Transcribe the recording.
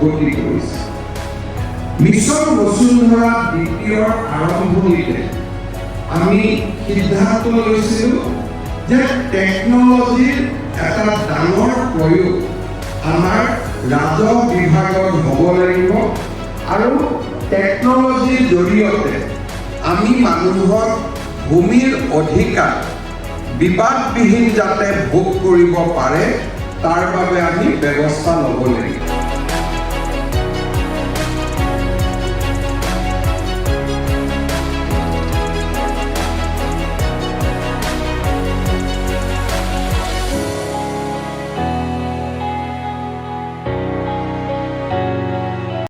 গতি কৰিছে। মিছন বসুন্ধৰা দ্বিতীয়ৰ আৰম্ভণিতে আমি সিদ্ধান্ত লৈছিলোঁ যে টেকন'লজিৰ এটা ডাঙৰ প্ৰয়োগ আমাৰ ৰাজহ বিভাগত হ'ব লাগিব আৰু টেকন'লজিৰ জৰিয়তে আমি মানুহৰ ভূমিৰ অধিকাৰ বিবাদবিহীন যাতে ভোগ কৰিব পাৰে তাৰ বাবে আমি ব্যৱস্থা ল'ব লাগিব।